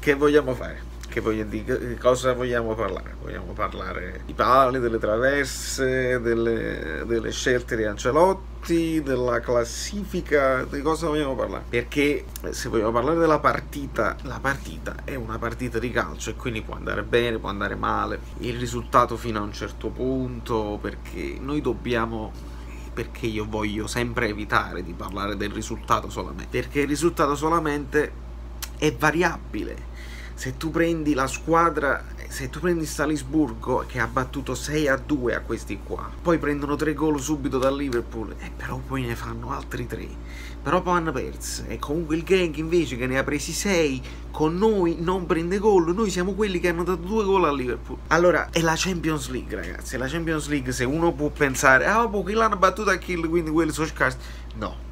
che vogliamo fare? Che cosa vogliamo parlare? Vogliamo parlare di palle, delle traverse, delle scelte di Ancelotti, della classifica, di cosa vogliamo parlare? Perché se vogliamo parlare della partita, la partita è una partita di calcio e quindi può andare bene, può andare male, il risultato fino a un certo punto, perché noi dobbiamo... Perché io voglio sempre evitare di parlare del risultato solamente, perché il risultato solamente è variabile. Se tu prendi la squadra, se tu prendi Salisburgo che ha battuto 6-2 a questi qua, poi prendono 3 gol subito dal Liverpool, però poi ne fanno altri 3, però poi hanno perso, e comunque il Genk invece che ne ha presi 6 con noi non prende gol, noi siamo quelli che hanno dato 2 gol al Liverpool. Allora è la Champions League, ragazzi, è la Champions League. Se uno può pensare boh, l'hanno battuto a kill, quindi quelli sono scarsi, no,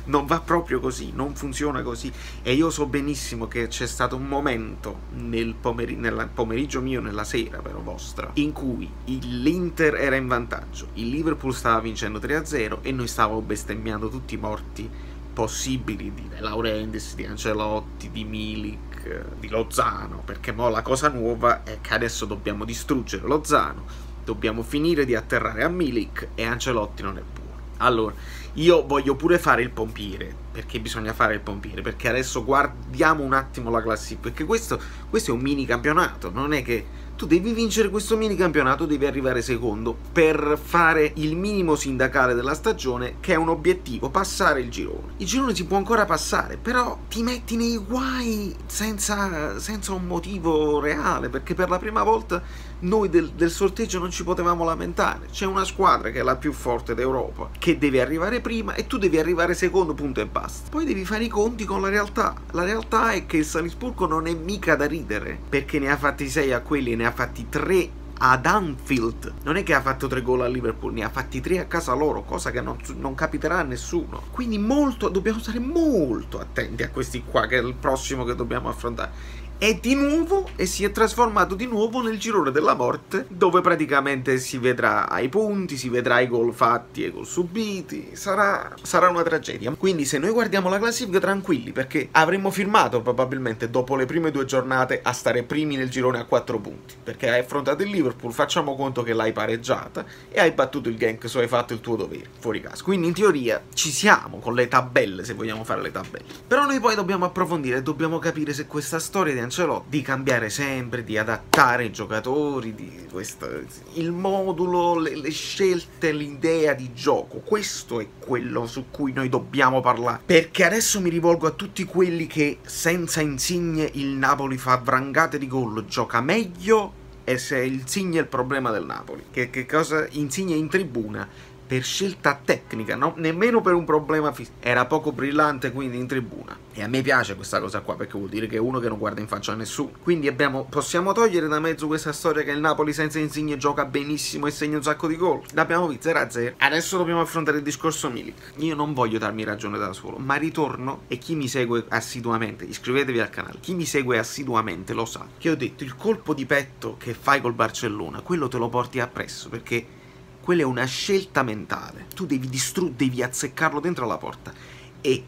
non va proprio così, non funziona così. E io so benissimo che c'è stato un momento nel pomeriggio mio, nella sera però vostra, in cui l'Inter era in vantaggio, il Liverpool stava vincendo 3-0 e noi stavamo bestemmiando tutti i morti possibili di De Laurentiis, di Ancelotti, di Milik, di Lozano, perché mo la cosa nuova è che adesso dobbiamo distruggere Lozano, dobbiamo finire di atterrare a Milik e Ancelotti non è buono. Allora, io voglio pure fare il pompiere, perché bisogna fare il pompiere, perché adesso guardiamo un attimo la classifica, perché questo è un mini campionato, non è che tu devi vincere questo mini campionato, devi arrivare secondo per fare il minimo sindacale della stagione, che è un obiettivo, passare il girone. Il girone si può ancora passare, però ti metti nei guai senza un motivo reale, perché per la prima volta noi del sorteggio non ci potevamo lamentare. C'è una squadra che è la più forte d'Europa, che deve arrivare prima e tu devi arrivare secondo, punto e basta. Poi devi fare i conti con la realtà. La realtà è che il Salisburgo non è mica da ridere, perché ne ha fatti 6 a quelli e ne ha fatti 3 ad Anfield. Non è che ha fatto 3 gol a Liverpool, ne ha fatti 3 a casa loro, cosa che non capiterà a nessuno. Quindi dobbiamo stare molto attenti a questi qua, che è il prossimo che dobbiamo affrontare. E si è trasformato di nuovo nel girone della morte, dove praticamente si vedrà ai punti, si vedrà i gol fatti e i gol subiti. Sarà una tragedia. Quindi se noi guardiamo la classifica tranquilli, perché avremmo firmato probabilmente dopo le prime 2 giornate a stare primi nel girone a 4 punti, perché hai affrontato il Liverpool, facciamo conto che l'hai pareggiata e hai battuto il Genk, hai fatto il tuo dovere fuori casa. Quindi in teoria ci siamo con le tabelle, se vogliamo fare le tabelle. Però noi poi dobbiamo approfondire, dobbiamo capire se questa storia di Ancelotti, di cambiare sempre, di adattare i giocatori, il modulo, le scelte, l'idea di gioco, questo è quello su cui noi dobbiamo parlare. Perché adesso mi rivolgo a tutti quelli che senza Insigne il Napoli fa vrangate di gol, gioca meglio, e se Insigne è il problema del Napoli, che cosa Insigne in tribuna per scelta tecnica, no? Nemmeno per un problema fisico, era poco brillante, quindi in tribuna. E a me piace questa cosa qua, perché vuol dire che è uno che non guarda in faccia a nessuno. Quindi possiamo togliere da mezzo questa storia che il Napoli senza Insigne gioca benissimo e segna un sacco di gol. L'abbiamo visto 0-0. Adesso dobbiamo affrontare il discorso Milik. Io non voglio darmi ragione da solo, ma ritorno, e chi mi segue assiduamente, iscrivetevi al canale, chi mi segue assiduamente lo sa, che ho detto il colpo di petto che fai col Barcellona, quello te lo porti appresso, perché quella è una scelta mentale. Tu devi azzeccarlo dentro la porta. E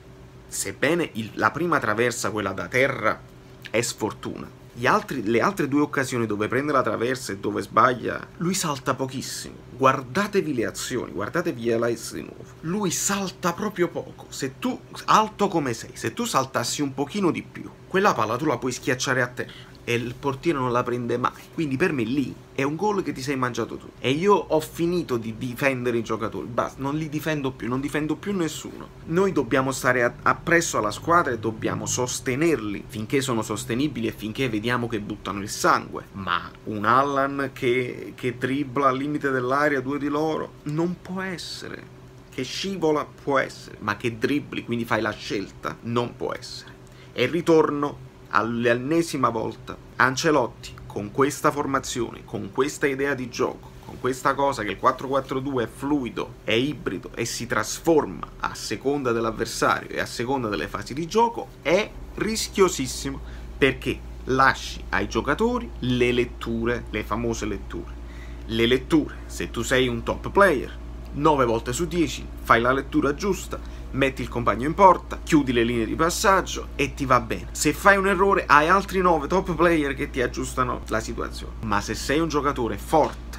sebbene la prima traversa, quella da terra, è sfortuna, le altre 2 occasioni dove prende la traversa e dove sbaglia, lui salta pochissimo. Guardatevi le azioni, guardatevi gli highlights di nuovo. Lui salta proprio poco. Se tu, alto come sei, se tu saltassi un pochino di più, quella palla tu la puoi schiacciare a terra e il portiere non la prende mai. Quindi per me lì è un gol che ti sei mangiato tu. E io ho finito di difendere i giocatori, basta, non li difendo più, non difendo più nessuno. Noi dobbiamo stare appresso alla squadra e dobbiamo sostenerli finché sono sostenibili e finché vediamo che buttano il sangue. Ma un Allan che dribbla al limite dell'area 2 di loro non può essere. Che scivola può essere, ma che dribbli, quindi fai la scelta, non può essere. E ritorno all'ennesima volta, Ancelotti con questa formazione, con questa idea di gioco, con questa cosa che il 4-4-2 è fluido, è ibrido e si trasforma a seconda dell'avversario e a seconda delle fasi di gioco, è rischiosissimo, perché lasci ai giocatori le letture, le famose letture. Le letture, se tu sei un top player, 9 volte su 10 fai la lettura giusta, metti il compagno in porta, chiudi le linee di passaggio e ti va bene. Se fai un errore hai altri 9 top player che ti aggiustano la situazione. Ma se sei un giocatore forte,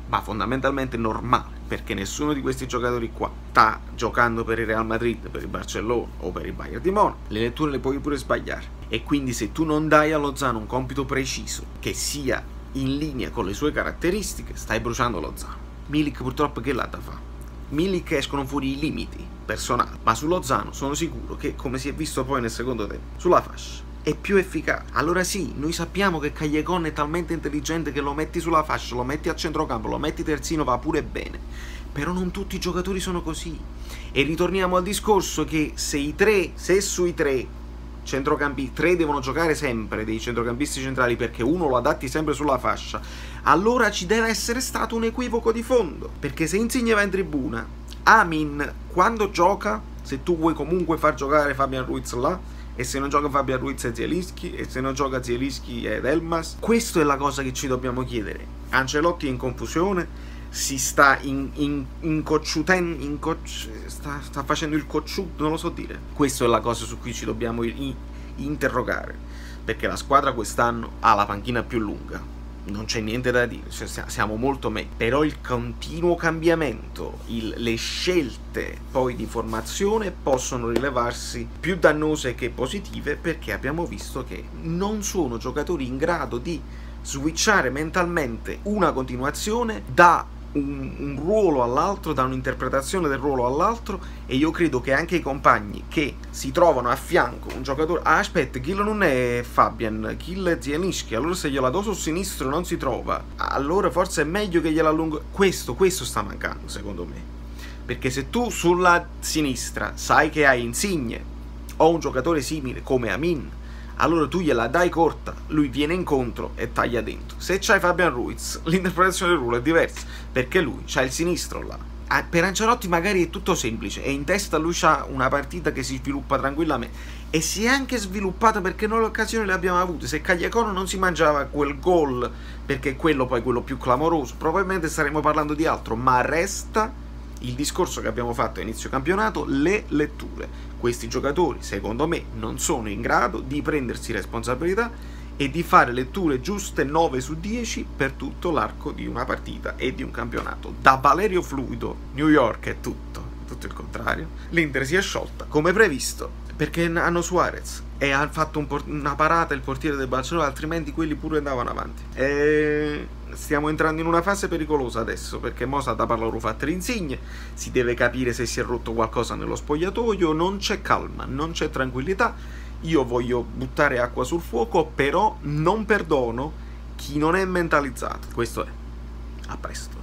ma fondamentalmente normale, perché nessuno di questi giocatori qua sta giocando per il Real Madrid, per il Barcellona o per il Bayern di Monaco, le letture le puoi pure sbagliare. E quindi se tu non dai a Lozano un compito preciso che sia in linea con le sue caratteristiche, stai bruciando Lozano. Milik purtroppo che l'ha da fare? Milik escono fuori i limiti personali, ma su Lozano sono sicuro che, come si è visto poi nel secondo tempo, sulla fascia è più efficace. Allora sì, noi sappiamo che Callejon è talmente intelligente che lo metti sulla fascia, lo metti a centrocampo, lo metti terzino, va pure bene, però non tutti i giocatori sono così. E ritorniamo al discorso che se sui 3 centrocampi 3 devono giocare sempre dei centrocampisti centrali, perché uno lo adatti sempre sulla fascia, allora ci deve essere stato un equivoco di fondo, perché se Insigne va in tribuna, Amin quando gioca, se tu vuoi comunque far giocare Fabian Ruiz là, e se non gioca Fabian Ruiz è Zielinski, e se non gioca Zielinski è Elmas. Questa è la cosa che ci dobbiamo chiedere. Ancelotti è in confusione, si sta sta facendo il cocciuto, non lo so dire. Questa è la cosa su cui ci dobbiamo interrogare, perché la squadra quest'anno ha la panchina più lunga, non c'è niente da dire, cioè, siamo molto meglio, però il continuo cambiamento, le scelte poi di formazione possono rilevarsi più dannose che positive, perché abbiamo visto che non sono giocatori in grado di switchare mentalmente una continuazione da un ruolo all'altro, da un'interpretazione del ruolo all'altro. E io credo che anche i compagni che si trovano a fianco un giocatore, aspetta, chi non è Fabian, chi è Zielinski, allora se gliela do sul sinistro non si trova, allora forse è meglio che gliela allungo. Questo sta mancando secondo me, perché se tu sulla sinistra sai che hai Insigne o un giocatore simile come Amin, allora tu gliela dai corta, lui viene incontro e taglia dentro. Se c'hai Fabian Ruiz, l'interpretazione del ruolo è diversa, perché lui c'ha il sinistro là. Per Ancelotti magari è tutto semplice, e in testa lui c'ha una partita che si sviluppa tranquillamente, e si è anche sviluppata perché noi le occasioni le abbiamo avute. Se Callejon non si mangiava quel gol, perché quello poi quello più clamoroso, probabilmente staremmo parlando di altro, ma resta il discorso che abbiamo fatto a inizio campionato, le letture. Questi giocatori, secondo me, non sono in grado di prendersi responsabilità e di fare letture giuste 9 su 10 per tutto l'arco di una partita e di un campionato. Da Valerio Fluido, New York è tutto il contrario. L'Inter si è sciolta, come previsto, perché hanno Suarez e ha fatto una parata il portiere del Barcellona, altrimenti quelli pure andavano avanti. E stiamo entrando in una fase pericolosa adesso, perché mo sa da parlare fatto Insigne, si deve capire se si è rotto qualcosa nello spogliatoio, non c'è calma, non c'è tranquillità. Io voglio buttare acqua sul fuoco, però non perdono chi non è mentalizzato. Questo è. A presto.